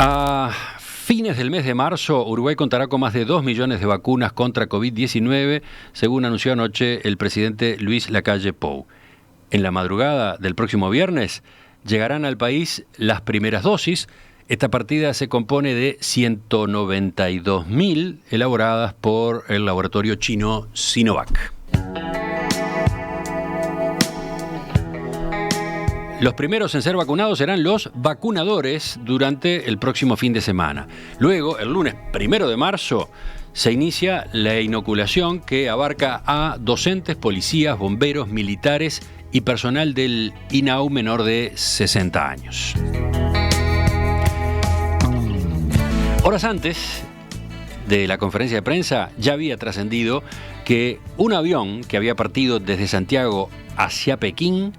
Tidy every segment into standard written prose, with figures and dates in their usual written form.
A fines del mes de marzo, Uruguay contará con más de 2 millones de vacunas contra COVID-19, según anunció anoche el presidente Luis Lacalle Pou. En la madrugada del próximo viernes llegarán al país las primeras dosis. Esta partida se compone de 192.000 elaboradas por el laboratorio chino Sinovac. Los primeros en ser vacunados serán los vacunadores durante el próximo fin de semana. Luego, el lunes 1 de marzo, se inicia la inoculación que abarca a docentes, policías, bomberos, militares y personal del INAU menor de 60 años. Horas antes de la conferencia de prensa ya había trascendido que un avión que había partido desde Santiago hacia Pekín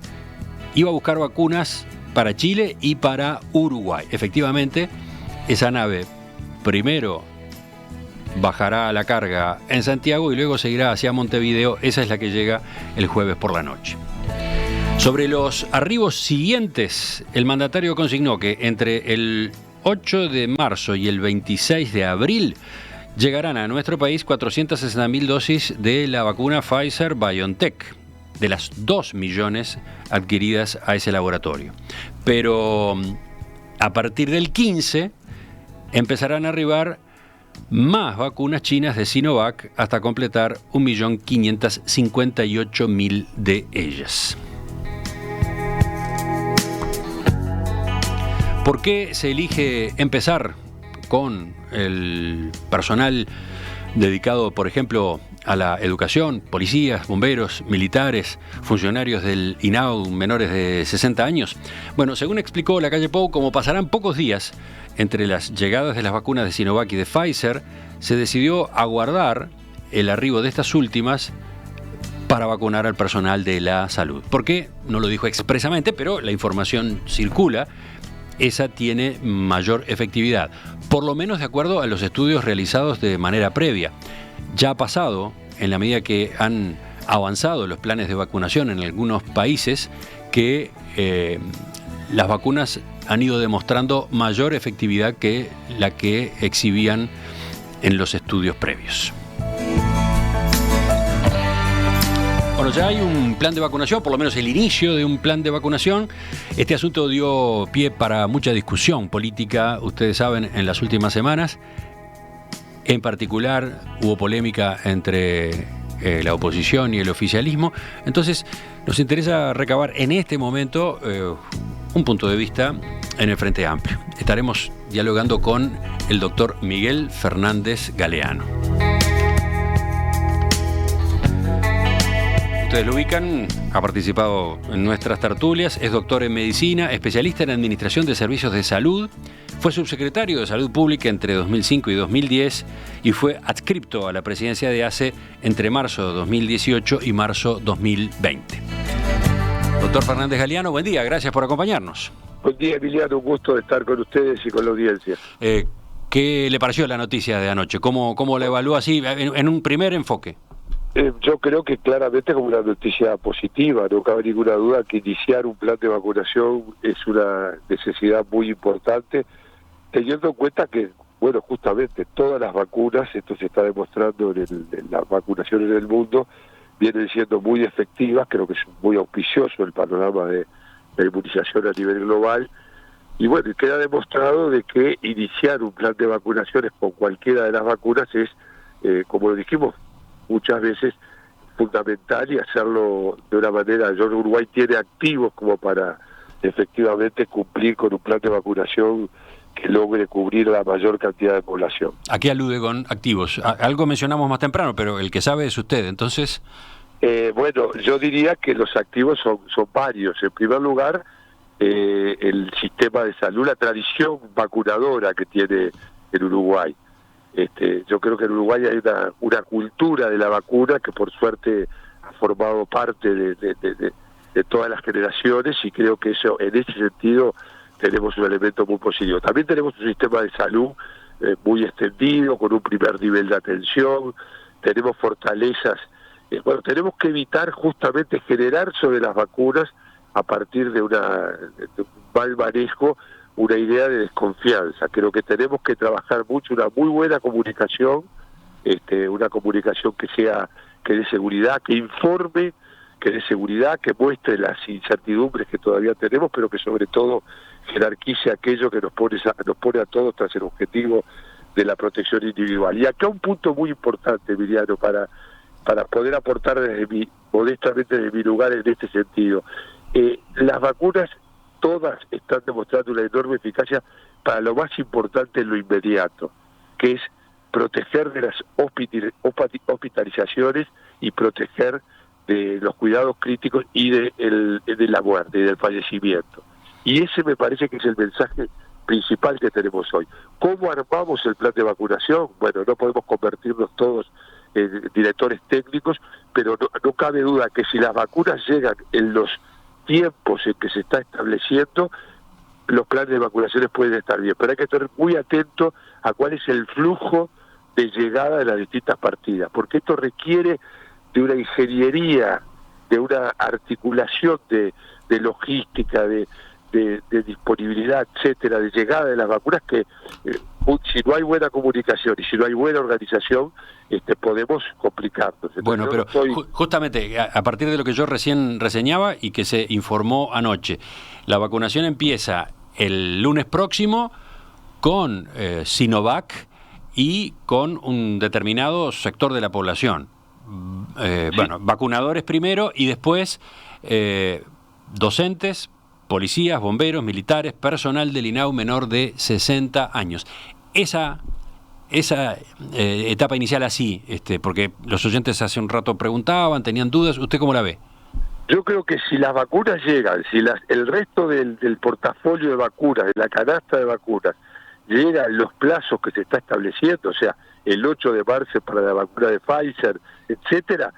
iba a buscar vacunas para Chile y para Uruguay. Efectivamente, esa nave primero bajará a la carga en Santiago y luego seguirá hacia Montevideo. Esa es la que llega el jueves por la noche. Sobre los arribos siguientes, el mandatario consignó que entre el 8 de marzo y el 26 de abril llegarán a nuestro país 460.000 dosis de la vacuna Pfizer-BioNTech, de las 2 millones adquiridas a ese laboratorio. Pero a partir del 15 empezarán a arribar más vacunas chinas de Sinovac hasta completar 1.558.000 de ellas. ¿Por qué se elige empezar con el personal dedicado, por ejemplo, a la educación, policías, bomberos, militares, funcionarios del INAU menores de 60 años? Bueno, según explicó Lacalle Pou, como pasarán pocos días entre las llegadas de las vacunas de Sinovac y de Pfizer, se decidió aguardar el arribo de estas últimas para vacunar al personal de la salud. ¿Por qué? No lo dijo expresamente, pero la información circula. Esa tiene mayor efectividad, por lo menos de acuerdo a los estudios realizados de manera previa. Ya ha pasado, en la medida que han avanzado los planes de vacunación en algunos países, que las vacunas han ido demostrando mayor efectividad que la que exhibían en los estudios previos. Bueno, ya hay un plan de vacunación, por lo menos el inicio de un plan de vacunación. Este asunto dio pie para mucha discusión política, ustedes saben, en las últimas semanas. En particular, hubo polémica entre la oposición y el oficialismo. Entonces, nos interesa recabar en este momento un punto de vista en el Frente Amplio. Estaremos dialogando con el doctor Miguel Fernández Galeano. Ustedes lo ubican, ha participado en nuestras tertulias, es doctor en medicina, especialista en administración de servicios de salud, fue subsecretario de Salud Pública entre 2005 y 2010 y fue adscripto a la presidencia de ACE entre marzo de 2018 y marzo 2020. Doctor Fernández Galeano, buen día, gracias por acompañarnos. Buen día, Emiliano, un gusto de estar con ustedes y con la audiencia. ¿Qué le pareció la noticia de anoche? ¿Cómo la evalúa así en un primer enfoque? Yo creo que claramente es como una noticia positiva, no cabe ninguna duda que iniciar un plan de vacunación es una necesidad muy importante, teniendo en cuenta que, bueno, justamente todas las vacunas, esto se está demostrando en las vacunaciones en el mundo, vienen siendo muy efectivas. Creo que es muy auspicioso el panorama de la inmunización a nivel global, y bueno, queda demostrado de que iniciar un plan de vacunaciones con cualquiera de las vacunas es, como lo dijimos muchas veces, fundamental, y hacerlo de una manera. Uruguay tiene activos como para efectivamente cumplir con un plan de vacunación que logre cubrir la mayor cantidad de población. ¿A qué alude con activos? Algo mencionamos más temprano, pero el que sabe es usted, entonces. Bueno, yo diría que los activos son varios. En primer lugar, el sistema de salud, la tradición vacunadora que tiene el Uruguay. Yo creo que en Uruguay hay una cultura de la vacuna que por suerte ha formado parte de todas las generaciones, y creo que eso, en ese sentido, tenemos un elemento muy positivo. También tenemos un sistema de salud muy extendido, con un primer nivel de atención, tenemos fortalezas. Bueno, tenemos que evitar justamente generar sobre las vacunas, a partir de un mal manejo, una idea de desconfianza. Creo que tenemos que trabajar mucho, una muy buena comunicación, una comunicación que dé seguridad, que informe, que dé seguridad, que muestre las incertidumbres que todavía tenemos, pero que sobre todo jerarquice aquello que nos pone a todos tras el objetivo de la protección individual. Y acá un punto muy importante, Emiliano, para poder aportar modestamente desde mi lugar en este sentido. Las vacunas todas están demostrando una enorme eficacia para lo más importante en lo inmediato, que es proteger de las hospitalizaciones y proteger de los cuidados críticos y de la muerte y del fallecimiento. Y ese me parece que es el mensaje principal que tenemos hoy. ¿Cómo armamos el plan de vacunación? Bueno, no podemos convertirnos todos en directores técnicos, pero no cabe duda que si las vacunas llegan en los tiempos en que se está estableciendo, los planes de vacunaciones pueden estar bien, pero hay que estar muy atento a cuál es el flujo de llegada de las distintas partidas, porque esto requiere de una ingeniería, de una articulación de logística, de disponibilidad, etcétera, de llegada de las vacunas, que si no hay buena comunicación y si no hay buena organización, podemos complicarnos. Entonces, bueno, pero justamente a partir de lo que yo recién reseñaba y que se informó anoche, la vacunación empieza el lunes próximo con Sinovac y con un determinado sector de la población. Sí. Bueno, vacunadores primero y después docentes, policías, bomberos, militares, personal del INAU menor de 60 años. Esa etapa inicial así, porque los oyentes hace un rato preguntaban, tenían dudas, ¿usted cómo la ve? Yo creo que si las vacunas llegan, si el resto del portafolio de vacunas, de la canasta de vacunas, llega en los plazos que se está estableciendo, o sea, el 8 de marzo para la vacuna de Pfizer, etcétera,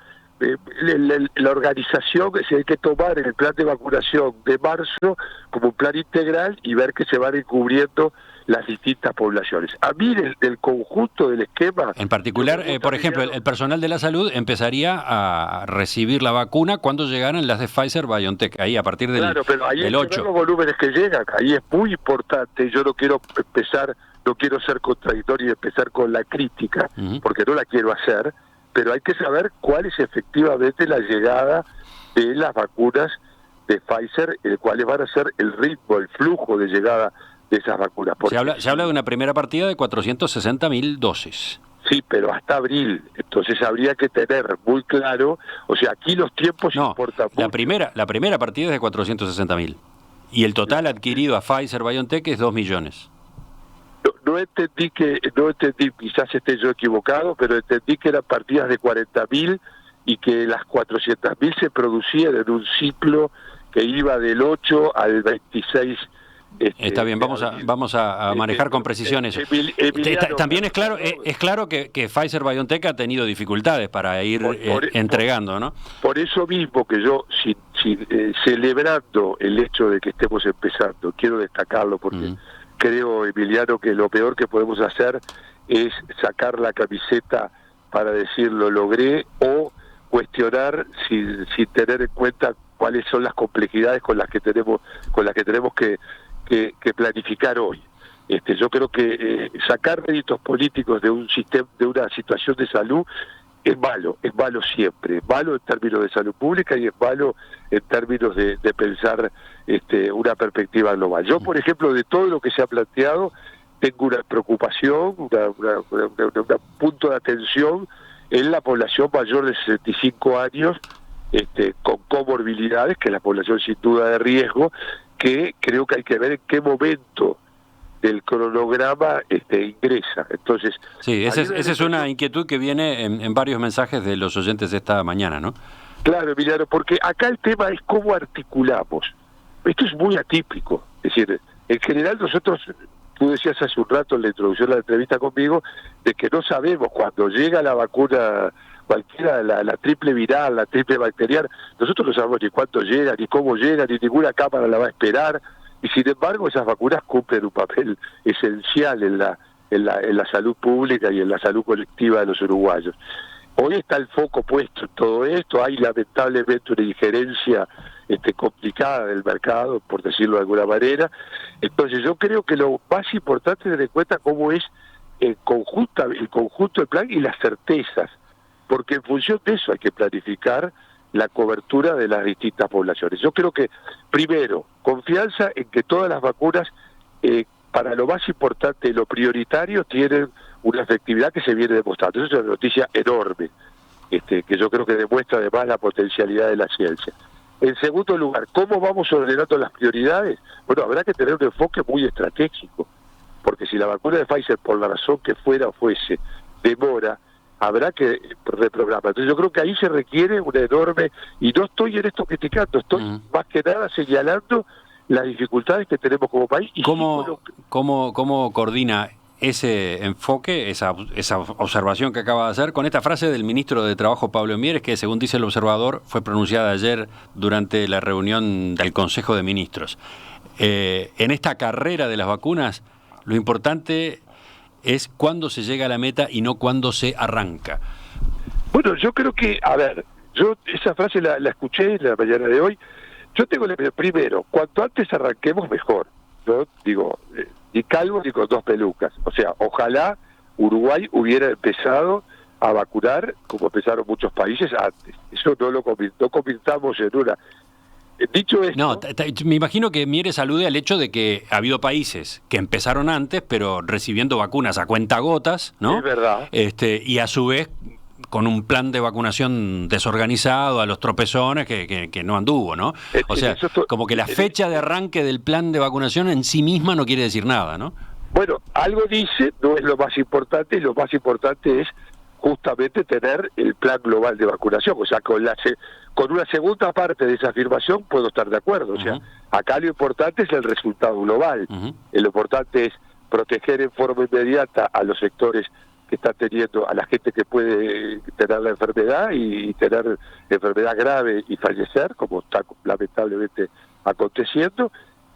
la organización, si hay que tomar el plan de vacunación de marzo como un plan integral y ver que se van encubriendo las distintas poblaciones. A mí del conjunto del esquema... En particular, por ejemplo, el personal de la salud empezaría a recibir la vacuna cuando llegaran las de Pfizer-BioNTech, ahí a partir del 8. Claro, pero ahí hay que ver los volúmenes que llegan, ahí es muy importante. Yo no quiero ser contradictorio y empezar con la crítica, porque no la quiero hacer, pero hay que saber cuál es efectivamente la llegada de las vacunas de Pfizer, cuáles van a ser el ritmo, el flujo de llegada de esas vacunas. Se habla de una primera partida de 460.000 dosis. Sí, pero hasta abril, entonces habría que tener muy claro, o sea, aquí los tiempos importan mucho. La primera partida es de 460.000 y el total adquirido a Pfizer-BioNTech es 2 millones. No entendí, quizás esté yo equivocado, pero entendí que eran partidas de 40.000 y que las 400.000 se producían en un ciclo que iba del 8 al 26. Está bien, vamos a manejar con precisión eso. También es claro que Pfizer-BioNTech ha tenido dificultades para ir entregando, ¿no? Por eso mismo que yo, celebrando el hecho de que estemos empezando, quiero destacarlo porque creo, Emiliano, que lo peor que podemos hacer es sacar la camiseta para decir lo logré o cuestionar sin tener en cuenta cuáles son las complejidades con las que tenemos que planificar hoy. Yo creo que sacar réditos políticos de un sistema, de una situación de salud es malo siempre, es malo en términos de salud pública y es malo en términos de pensar una perspectiva global. Yo, por ejemplo, de todo lo que se ha planteado, tengo una preocupación, un punto de atención en la población mayor de 65 años, con comorbilidades, que es la población sin duda de riesgo, que creo que hay que ver en qué momento del cronograma ingresa. Entonces, sí, esa es una inquietud que viene en varios mensajes de los oyentes de esta mañana, ¿no? Claro, Emiliano, porque acá el tema es cómo articulamos. Esto es muy atípico. Es decir, en general nosotros, tú decías hace un rato en la introducción de la entrevista conmigo, de que no sabemos cuando llega la vacuna cualquiera, la triple viral, la triple bacteriana, nosotros no sabemos ni cuánto llega, ni cómo llega, ni ninguna cámara la va a esperar, y sin embargo esas vacunas cumplen un papel esencial en la salud pública y en la salud colectiva de los uruguayos. Hoy está el foco puesto en todo esto, hay lamentablemente una injerencia complicada del mercado, por decirlo de alguna manera. Entonces yo creo que lo más importante es tener en cuenta cómo es el conjunto del plan y las certezas, porque en función de eso hay que planificar la cobertura de las distintas poblaciones. Yo creo que, primero, confianza en que todas las vacunas, para lo más importante, lo prioritario, tienen una efectividad que se viene demostrando. Eso es una noticia enorme, que yo creo que demuestra además la potencialidad de la ciencia. En segundo lugar, ¿cómo vamos ordenando las prioridades? Bueno, habrá que tener un enfoque muy estratégico, porque si la vacuna de Pfizer, por la razón que fuera o fuese, demora, habrá que reprogramar. Entonces yo creo que ahí se requiere una enorme, y no estoy en esto criticando, estoy más que nada señalando las dificultades que tenemos como país. Y ¿Cómo coordina ese enfoque, esa observación que acaba de hacer, con esta frase del ministro de Trabajo, Pablo Mieres, que según dice el observador, fue pronunciada ayer durante la reunión del Consejo de Ministros? En esta carrera de las vacunas, lo importante es cuándo se llega a la meta y no cuándo se arranca. Bueno, yo creo que, a ver, yo esa frase la escuché en la mañana de hoy. Yo tengo la primero, cuanto antes arranquemos mejor. Yo digo, ni calvo ni con 2 pelucas. O sea, ojalá Uruguay hubiera empezado a vacunar como empezaron muchos países antes. Eso no convirtamos en una... Dicho esto... No, me imagino que Mieres alude al hecho de que ha habido países que empezaron antes, pero recibiendo vacunas a cuentagotas, ¿no? Es verdad. Y a su vez con un plan de vacunación desorganizado, a los tropezones, que no anduvo, ¿no? O sea, como que la fecha de arranque del plan de vacunación en sí misma no quiere decir nada, ¿no? Bueno, algo dice, no es lo más importante, y lo más importante es justamente tener el plan global de vacunación. O sea, con una segunda parte de esa afirmación puedo estar de acuerdo. O sea, acá lo importante es el resultado global. Lo importante es proteger en forma inmediata a los sectores que están teniendo, a la gente que puede tener la enfermedad y tener enfermedad grave y fallecer, como está lamentablemente aconteciendo.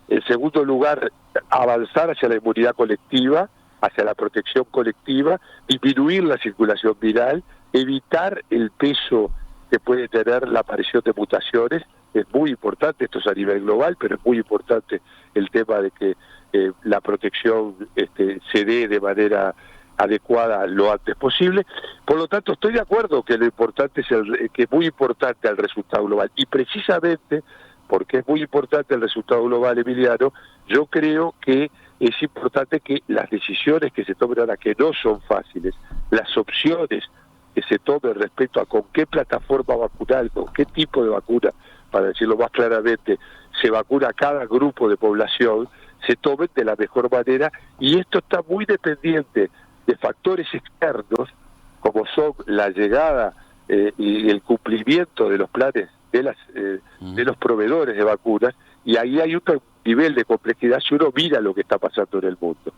En segundo lugar, avanzar hacia la inmunidad colectiva, hacia la protección colectiva, disminuir la circulación viral, evitar el peso que puede tener la aparición de mutaciones. Es muy importante, esto es a nivel global, pero es muy importante el tema de que la protección se dé de manera adecuada lo antes posible. Por lo tanto, estoy de acuerdo que lo importante es que es muy importante el resultado global, y precisamente porque es muy importante el resultado global, Emiliano, yo creo que es importante que las decisiones que se tomen ahora, que no son fáciles, las opciones que se tomen respecto a con qué plataforma vacunal, con qué tipo de vacuna, para decirlo más claramente, se vacuna a cada grupo de población, se tomen de la mejor manera, y esto está muy dependiente de factores externos, como son la llegada y el cumplimiento de los planes de los proveedores de vacunas, y ahí hay un nivel de complejidad si uno mira lo que está pasando en el mundo.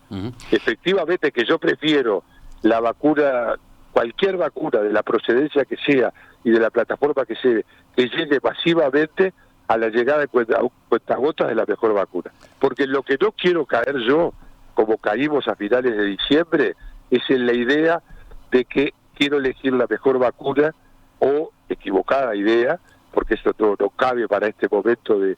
Efectivamente que yo prefiero la vacuna, cualquier vacuna de la procedencia que sea y de la plataforma que sea, que llegue masivamente a la llegada de cuentagotas de la mejor vacuna. Porque lo que no quiero caer yo, como caímos a finales de diciembre, es en la idea de que quiero elegir la mejor vacuna, o equivocada idea, porque esto no cabe para este momento de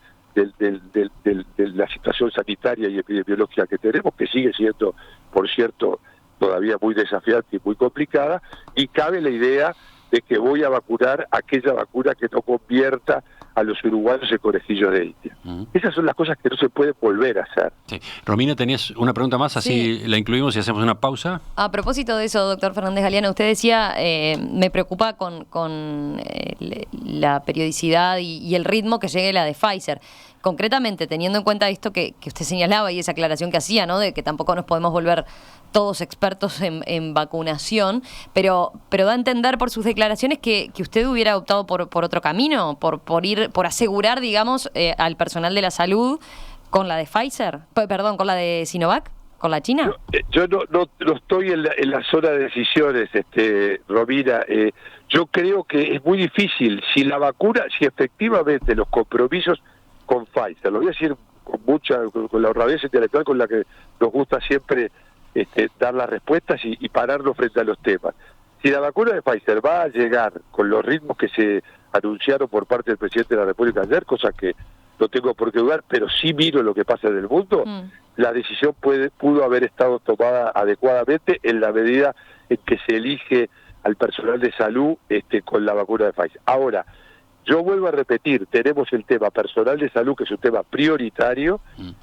la situación sanitaria y epidemiológica que tenemos, que sigue siendo, por cierto, todavía muy desafiante y muy complicada, y cabe la idea de que voy a vacunar aquella vacuna que no convierta a los uruguayos en conejillos de India. Esas son las cosas que no se pueden volver a hacer. Sí. Romina, ¿tenías una pregunta más? Así la incluimos y hacemos una pausa. A propósito de eso, doctor Fernández Galeano, usted decía, me preocupa con la periodicidad y el ritmo que llegue la de Pfizer. Concretamente, teniendo en cuenta esto que usted señalaba y esa aclaración que hacía, ¿no?, de que tampoco nos podemos volver todos expertos en vacunación, pero da a entender por sus declaraciones que usted hubiera optado por otro camino, por asegurar, digamos, al personal de la salud con la de Pfizer, perdón, con la de Sinovac, con la China. Yo no estoy en la zona de decisiones, Romina. Yo creo que es muy difícil si si efectivamente los compromisos con Pfizer, lo voy a decir con la honradez intelectual con la que nos gusta siempre dar las respuestas y pararnos frente a los temas. Si la vacuna de Pfizer va a llegar con los ritmos que se anunciaron por parte del presidente de la República ayer, cosa que no tengo por qué dudar, pero sí miro lo que pasa en el mundo, la decisión pudo haber estado tomada adecuadamente en la medida en que se elige al personal de salud con la vacuna de Pfizer. Ahora, yo vuelvo a repetir, tenemos el tema personal de salud, que es un tema prioritario,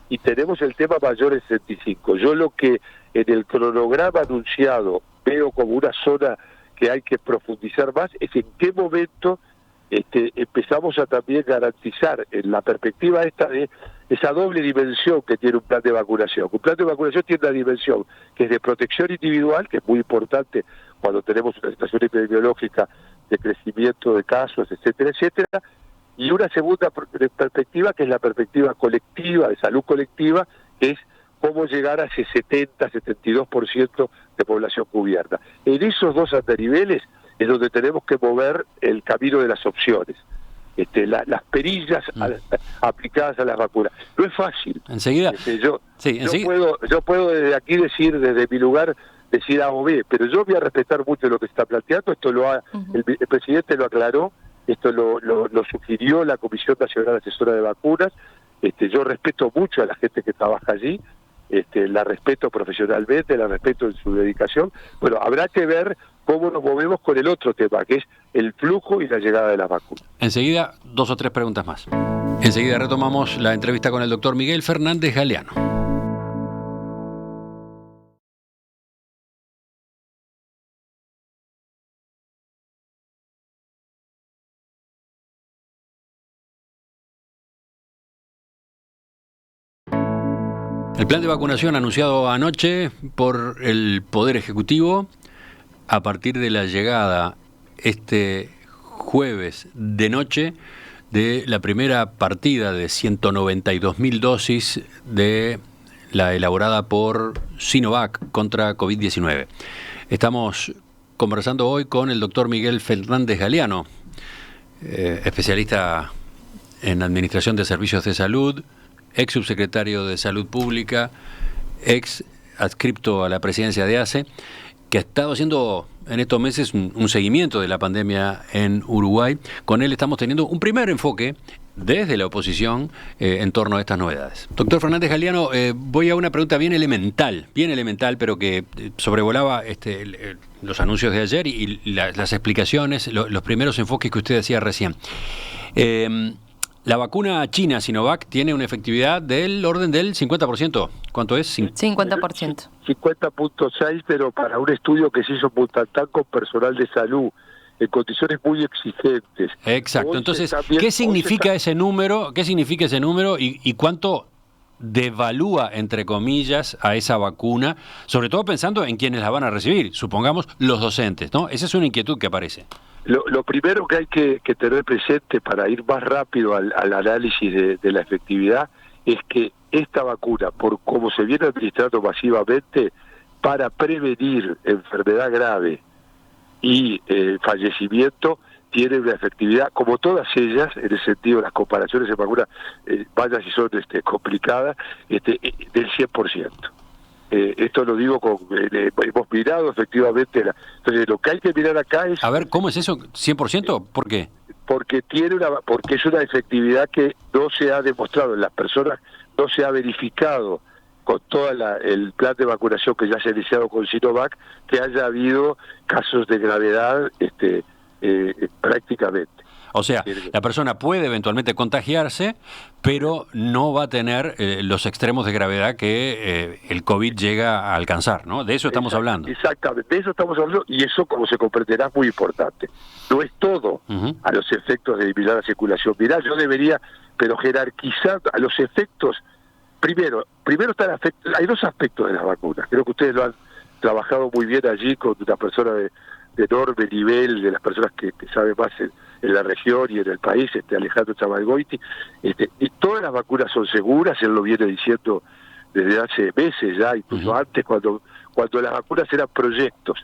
y tenemos el tema mayores de 65. Yo lo que en el cronograma anunciado veo como una zona que hay que profundizar más es en qué momento empezamos a también garantizar en la perspectiva esta de esa doble dimensión que tiene un plan de vacunación. Un plan de vacunación tiene una dimensión que es de protección individual, que es muy importante cuando tenemos una situación epidemiológica de crecimiento de casos, etcétera, etcétera, y una segunda perspectiva que es la perspectiva colectiva, de salud colectiva, que es cómo llegar a ese 70-72% de población cubierta. En esos dos andaniveles es donde tenemos que mover el camino de las opciones, las perillas aplicadas a las vacunas. No es fácil. Enseguida. Yo puedo desde aquí decir, desde mi lugar, decir A o B, pero yo voy a respetar mucho lo que se está planteando. Esto el presidente lo aclaró, esto lo sugirió la Comisión Nacional Asesora de Vacunas. Yo respeto mucho a la gente que trabaja allí, la respeto profesionalmente, la respeto en su dedicación. Bueno, habrá que ver cómo nos movemos con el otro tema, que es el flujo y la llegada de las vacunas. Enseguida, 2 o 3 preguntas más. Enseguida retomamos la entrevista con el doctor Miguel Fernández Galeano. El plan de vacunación anunciado anoche por el Poder Ejecutivo, a partir de la llegada este jueves de noche de la primera partida de 192.000 dosis de la elaborada por Sinovac contra COVID-19. Estamos conversando hoy con el doctor Miguel Fernández Galeano, especialista en Administración de Servicios de Salud, ex subsecretario de Salud Pública, ex adscripto a la presidencia de ACE, que ha estado haciendo en estos meses un seguimiento de la pandemia en Uruguay. Con él estamos teniendo un primer enfoque desde la oposición en torno a estas novedades. Doctor Fernández Galeano, voy a una pregunta bien elemental, pero que sobrevolaba los anuncios de ayer y las explicaciones, los primeros enfoques que usted hacía recién. La vacuna china Sinovac tiene una efectividad del orden del 50%. ¿Cuánto es? 50%. 50.6, pero para un estudio que se hizo en Butantan con personal de salud, en condiciones muy exigentes. Exacto. Entonces, ¿qué significa ese número? ¿Qué significa ese número y cuánto devalúa, entre comillas, a esa vacuna? Sobre todo pensando en quienes la van a recibir, supongamos los docentes, ¿no? Esa es una inquietud que aparece. Lo primero que hay que tener presente para ir más rápido al análisis de la efectividad es que esta vacuna, por cómo se viene administrando masivamente, para prevenir enfermedad grave y fallecimiento, tiene una efectividad, como todas ellas, en el sentido de las comparaciones de vacunas, vaya si son complicadas, del 100%. Esto lo digo hemos mirado efectivamente. Entonces, lo que hay que mirar acá es... A ver, ¿cómo es eso? ¿100%? ¿Por qué? Porque es una efectividad que no se ha demostrado en las personas, no se ha verificado con todo el plan de vacunación que ya se ha iniciado con Sinovac, que haya habido casos de gravedad prácticamente. O sea, la persona puede eventualmente contagiarse, pero no va a tener los extremos de gravedad que el COVID llega a alcanzar, ¿no? De eso estamos hablando. Exactamente, de eso estamos hablando, y eso, como se comprenderá, es muy importante. No es todo a los efectos de eliminar la circulación viral. Yo debería, pero jerarquizar a los efectos. Primero hay dos aspectos de las vacunas. Creo que ustedes lo han trabajado muy bien allí con una persona de enorme nivel, de las personas que saben más en la región y en el país, Alejandro Chamalgoiti, y todas las vacunas son seguras. Él lo viene diciendo desde hace meses ya, incluso antes, cuando las vacunas eran proyectos,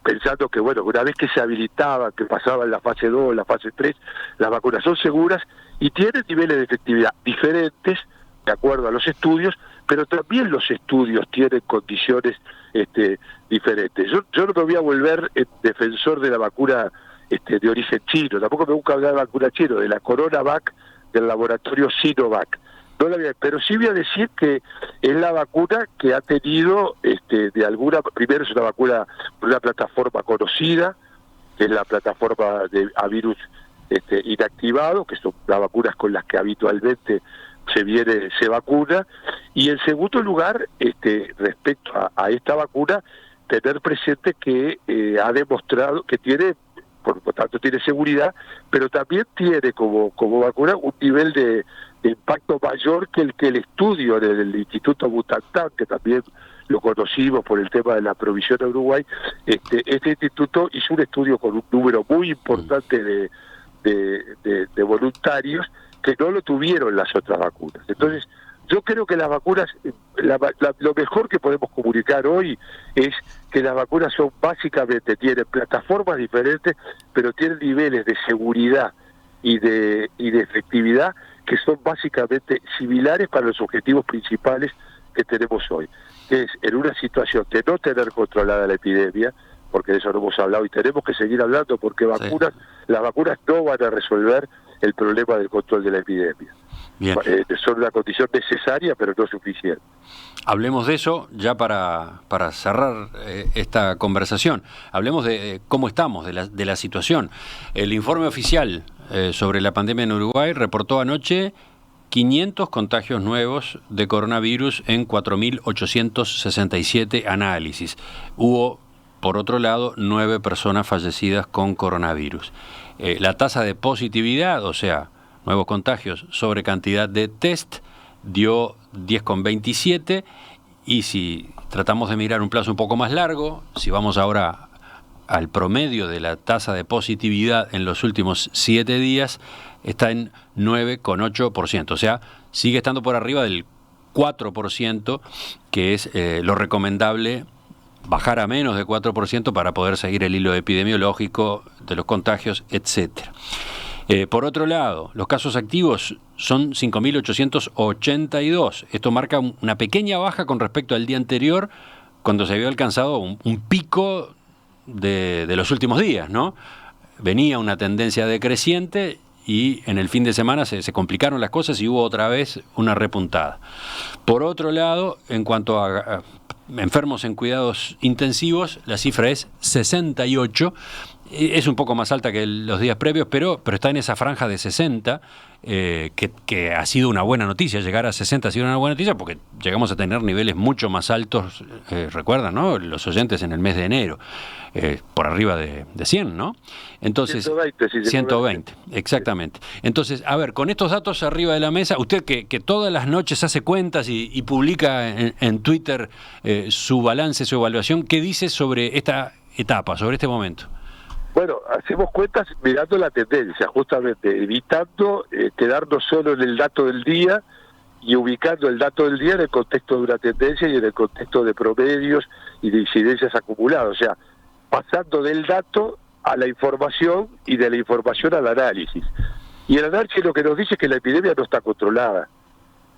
pensando que, bueno, una vez que se habilitaban, que pasaban la fase 2, la fase 3, las vacunas son seguras y tienen niveles de efectividad diferentes, de acuerdo a los estudios, pero también los estudios tienen condiciones diferentes. Yo no me voy a volver defensor de la vacuna de origen chino. Tampoco me gusta hablar de vacuna chino, de la CoronaVac del laboratorio Sinovac. No la pero sí voy a decir que es la vacuna que ha tenido, primero es una vacuna, una plataforma conocida, que es la plataforma de a virus inactivado, que son las vacunas con las que habitualmente se vacuna, y en segundo lugar, respecto a esta vacuna, tener presente que ha demostrado que tiene, por lo tanto tiene seguridad, pero también tiene como vacuna un nivel de impacto mayor que el estudio del Instituto Butantan, que también lo conocimos por el tema de la provisión a Uruguay. Este instituto hizo un estudio con un número muy importante de voluntarios que no lo tuvieron las otras vacunas. Entonces, yo creo que las vacunas, lo mejor que podemos comunicar hoy es que las vacunas son básicamente, tienen plataformas diferentes, pero tienen niveles de seguridad y de efectividad que son básicamente similares para los objetivos principales que tenemos hoy, que es en una situación de no tener controlada la epidemia, porque de eso no hemos hablado y tenemos que seguir hablando, porque las vacunas no van a resolver el problema del control de la epidemia. Bien. Son una condición necesaria, pero no suficiente. Hablemos de eso ya para cerrar esta conversación. Hablemos de cómo estamos, de la situación. El informe oficial sobre la pandemia en Uruguay reportó anoche 500 contagios nuevos de coronavirus en 4.867 análisis. Hubo, por otro lado, 9 personas fallecidas con coronavirus. La tasa de positividad, o sea, nuevos contagios sobre cantidad de test, dio 10,27, y si tratamos de mirar un plazo un poco más largo, si vamos ahora al promedio de la tasa de positividad en los últimos 7 días, está en 9,8%, o sea, sigue estando por arriba del 4%, que es lo recomendable, bajar a menos de 4% para poder seguir el hilo epidemiológico de los contagios, etcétera. Por otro lado, los casos activos son 5.882. Esto marca una pequeña baja con respecto al día anterior, cuando se había alcanzado un pico de los últimos días, ¿no? Venía una tendencia decreciente y en el fin de semana se complicaron las cosas y hubo otra vez una repuntada. Por otro lado, en cuanto a enfermos en cuidados intensivos, la cifra es 68. Es un poco más alta que los días previos, pero está en esa franja de 60, que ha sido una buena noticia. Llegar a 60 ha sido una buena noticia porque llegamos a tener niveles mucho más altos, recuerdan, ¿no? Los oyentes en el mes de enero, por arriba de 100, ¿no? Entonces, 120, exactamente. Entonces, a ver, con estos datos arriba de la mesa, usted que todas las noches hace cuentas y publica en Twitter su balance, su evaluación, ¿qué dice sobre esta etapa, sobre este momento? Bueno, hacemos cuentas mirando la tendencia, justamente, evitando quedarnos solo en el dato del día y ubicando el dato del día en el contexto de una tendencia y en el contexto de promedios y de incidencias acumuladas. O sea, pasando del dato a la información y de la información al análisis. Y el análisis lo que nos dice es que la epidemia no está controlada.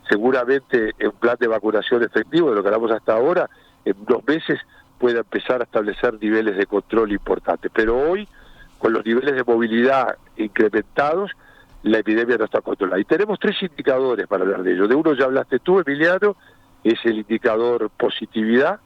Seguramente en un plan de vacunación efectivo, de lo que hablamos hasta ahora, en unos meses pueda empezar a establecer niveles de control importantes. Pero hoy, con los niveles de movilidad incrementados, la epidemia no está controlada. Y tenemos 3 indicadores para hablar de ello. De uno ya hablaste tú, Emiliano, es el indicador positividad,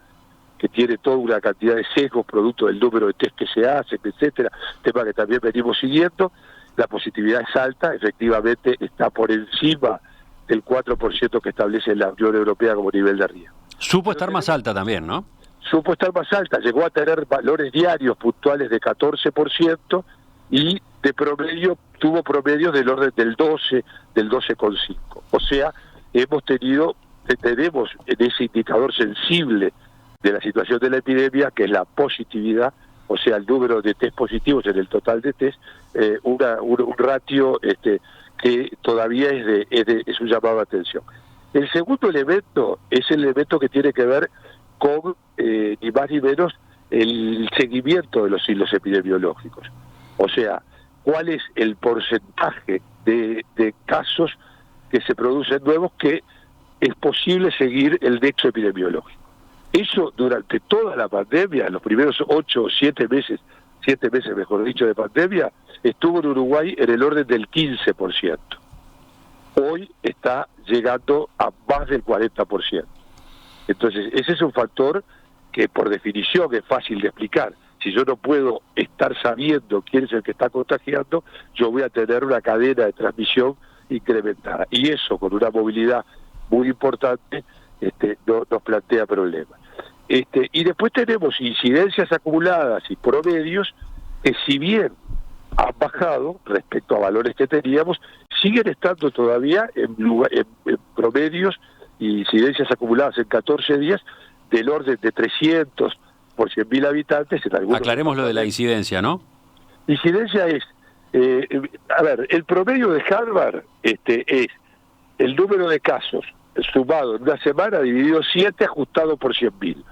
que tiene toda una cantidad de sesgos producto del número de test que se hacen, etcétera, tema que también venimos siguiendo. La positividad es alta, efectivamente está por encima del 4% que establece la Unión Europea como nivel de riesgo. Supo estar más alta también, ¿no? Supo estar más alta, llegó a tener valores diarios puntuales de 14% y de promedio tuvo promedios del orden del 12,5. O sea, tenemos en ese indicador sensible de la situación de la epidemia, que es la positividad, o sea, el número de test positivos en el total de test, un ratio que todavía es un llamado de atención. El segundo elemento es el elemento que tiene que ver con, ni más ni menos, el seguimiento de los hilos epidemiológicos. O sea, cuál es el porcentaje de casos que se producen nuevos que es posible seguir el nexo epidemiológico. Eso durante toda la pandemia, en los primeros 8 o 7 meses, 7 meses, mejor dicho, de pandemia, estuvo en Uruguay en el orden del 15%. Hoy está llegando a más del 40%. Entonces, ese es un factor que por definición es fácil de explicar. Si yo no puedo estar sabiendo quién es el que está contagiando, yo voy a tener una cadena de transmisión incrementada. Y eso, con una movilidad muy importante, nos plantea problemas. Y después tenemos incidencias acumuladas y promedios que, si bien han bajado respecto a valores que teníamos, siguen estando todavía en promedios y incidencias acumuladas en 14 días del orden de 300 por 100.000 habitantes. Aclaremos lo de la incidencia, ¿no? Incidencia es, el promedio de Harvard es el número de casos sumado en una semana dividido 7 ajustado por 100.000.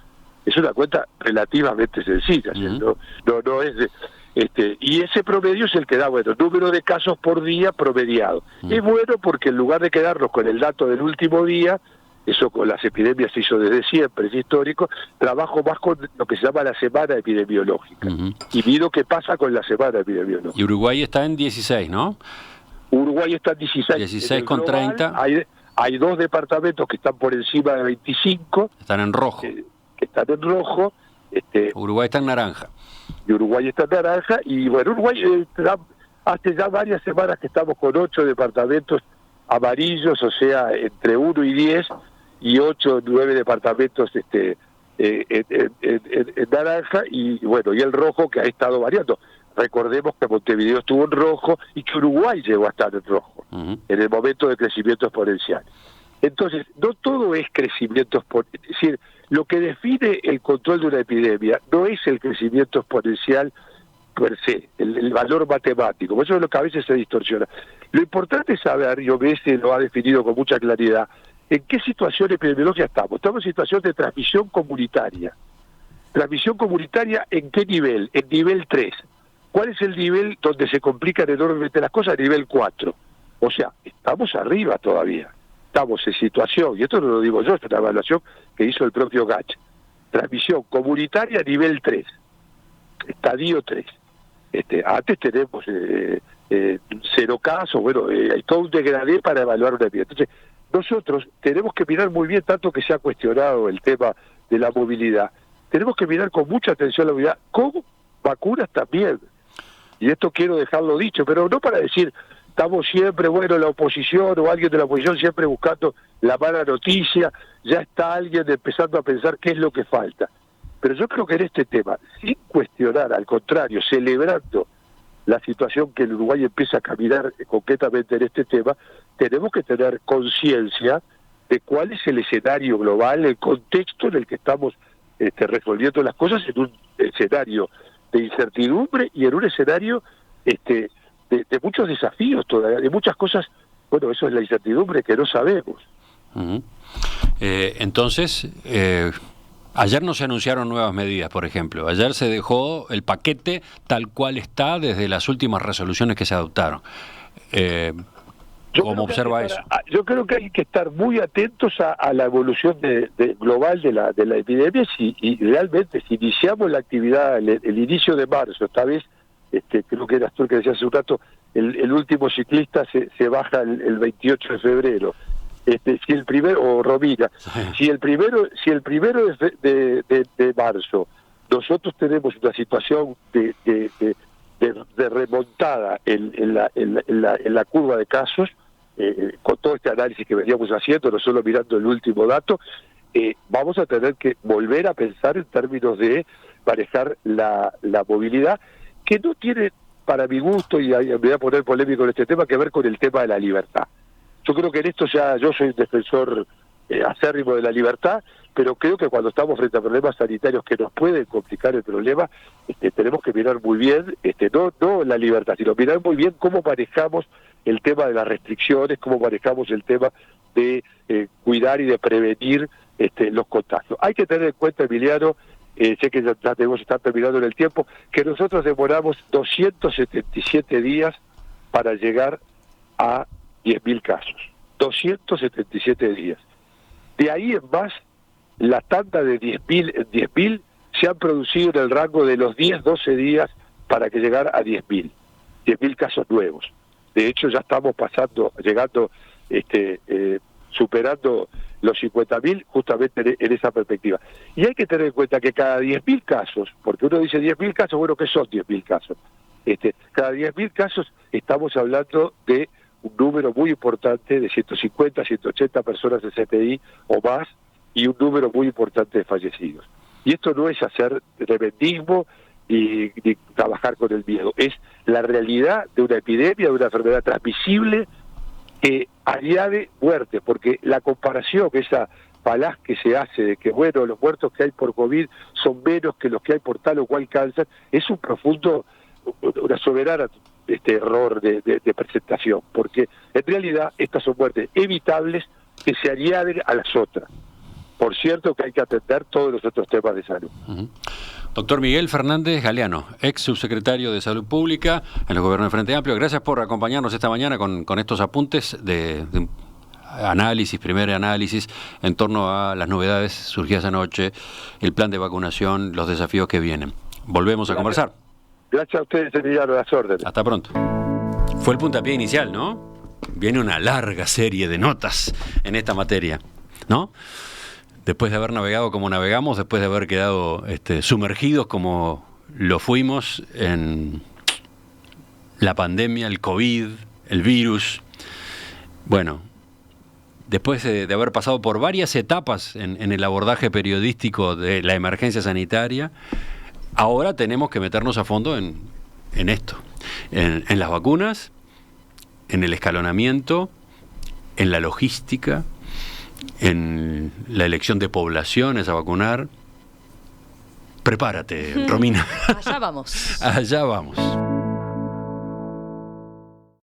Es una cuenta relativamente sencilla, ¿no? No es y ese promedio es el que da, número de casos por día promediado. Es bueno porque en lugar de quedarnos con el dato del último día, eso con las epidemias se hizo desde siempre, es histórico, trabajo más con lo que se llama la semana epidemiológica. Y mido qué pasa con la semana epidemiológica. Y Uruguay está en 16, ¿no? Uruguay está en 16. 16 con global, 30. Hay 2 departamentos que están por encima de 25. Están en rojo. Que están en rojo. Uruguay está en naranja. Y Uruguay está en naranja. Y bueno, Uruguay hace ya varias semanas que estamos con 8 departamentos amarillos, o sea, entre 1 y 10, y 8 o 9 departamentos en naranja, y bueno, y el rojo, que ha estado variando. Recordemos que Montevideo estuvo en rojo y que Uruguay llegó a estar en rojo en el momento de crecimiento exponencial. Entonces, no todo es crecimiento exponencial. Es decir, lo que define el control de una epidemia no es el crecimiento exponencial per se, el valor matemático. Eso es lo que a veces se distorsiona. Lo importante es saber, y OMS lo ha definido con mucha claridad, en qué situación epidemiológica estamos. Estamos en situación de transmisión comunitaria. ¿Transmisión comunitaria en qué nivel? En nivel 3. ¿Cuál es el nivel donde se complican enormemente las cosas? Nivel 4. O sea, estamos arriba todavía. Estamos en situación, y esto no lo digo yo, es una evaluación que hizo el propio Gach. Transmisión comunitaria nivel 3. Estadio 3. Antes tenemos 0 casos, hay todo un degradé para evaluar una epidemia. Entonces, nosotros tenemos que mirar muy bien, tanto que se ha cuestionado el tema de la movilidad, tenemos que mirar con mucha atención la movilidad, con vacunas también. Y esto quiero dejarlo dicho, pero no para decir, estamos siempre, la oposición o alguien de la oposición siempre buscando la mala noticia, ya está alguien empezando a pensar qué es lo que falta. Pero yo creo que en este tema, sin cuestionar, al contrario, celebrando la situación que el Uruguay empieza a caminar concretamente en este tema, tenemos que tener conciencia de cuál es el escenario global, el contexto en el que estamos resolviendo las cosas, en un escenario de incertidumbre y en un escenario de muchos desafíos todavía, de muchas cosas. Eso es la incertidumbre que no sabemos. Entonces, ayer no se anunciaron nuevas medidas, por ejemplo. Ayer se dejó el paquete tal cual está desde las últimas resoluciones que se adoptaron. ¿Cómo observa eso? Yo creo que hay que estar muy atentos a la evolución global de la epidemia y realmente si iniciamos la actividad el inicio de marzo, esta vez, creo que eras tú el que decías hace un rato, el último ciclista se baja el 28 de febrero. Si el primero, o Romina, si el primero de marzo nosotros tenemos una situación de remontada en la curva de casos, con todo este análisis que veníamos haciendo, no solo mirando el último dato, vamos a tener que volver a pensar en términos de manejar la movilidad, que no tiene, para mi gusto, y me voy a poner polémico en este tema, que ver con el tema de la libertad. Yo creo que en esto yo soy un defensor acérrimo de la libertad, pero creo que cuando estamos frente a problemas sanitarios que nos pueden complicar el problema, tenemos que mirar muy bien, no la libertad, sino mirar muy bien cómo manejamos el tema de las restricciones, cómo manejamos el tema de cuidar y de prevenir los contagios. Hay que tener en cuenta, Emiliano, sé que ya debemos estar terminando en el tiempo, que nosotros demoramos 277 días para llegar a 10.000 casos. 277 días. De ahí en más, la tanda de 10.000 en 10.000 se han producido en el rango de los 10-12 días para que llegara a 10.000 casos nuevos. De hecho, ya estamos llegando, superando los 50.000 justamente en esa perspectiva. Y hay que tener en cuenta que cada 10.000 casos, porque uno dice 10.000 casos, bueno, ¿qué son 10.000 casos? Cada 10.000 casos estamos hablando de un número muy importante de 150, 180 personas de CTI o más, y un número muy importante de fallecidos. Y esto no es hacer tremendismo ni trabajar con el miedo, es la realidad de una epidemia, de una enfermedad transmisible que añade muerte, porque la comparación, esa falaz que se hace de que, bueno, los muertos que hay por COVID son menos que los que hay por tal o cual cáncer, es una soberana error de presentación, porque en realidad estas son muertes evitables que se añaden a las otras. Por cierto que hay que atender todos los otros temas de salud. Doctor Miguel Fernández Galeano, ex subsecretario de Salud Pública en el Gobierno de Frente Amplio, gracias por acompañarnos esta mañana con estos apuntes de un primer análisis en torno a las novedades surgidas anoche, el plan de vacunación, los desafíos que vienen. Volvemos a conversar. Gracias a ustedes, Emiliano, las órdenes. Hasta pronto. Fue el puntapié inicial, ¿no? Viene una larga serie de notas en esta materia, ¿no? Después de haber navegado como navegamos, después de haber quedado sumergidos como lo fuimos en la pandemia, el COVID, el virus. Bueno, después de haber pasado por varias etapas en el abordaje periodístico de la emergencia sanitaria, ahora tenemos que meternos a fondo en esto, en las vacunas, en el escalonamiento, en la logística, en la elección de poblaciones a vacunar. Prepárate, Romina. Allá vamos. Allá vamos.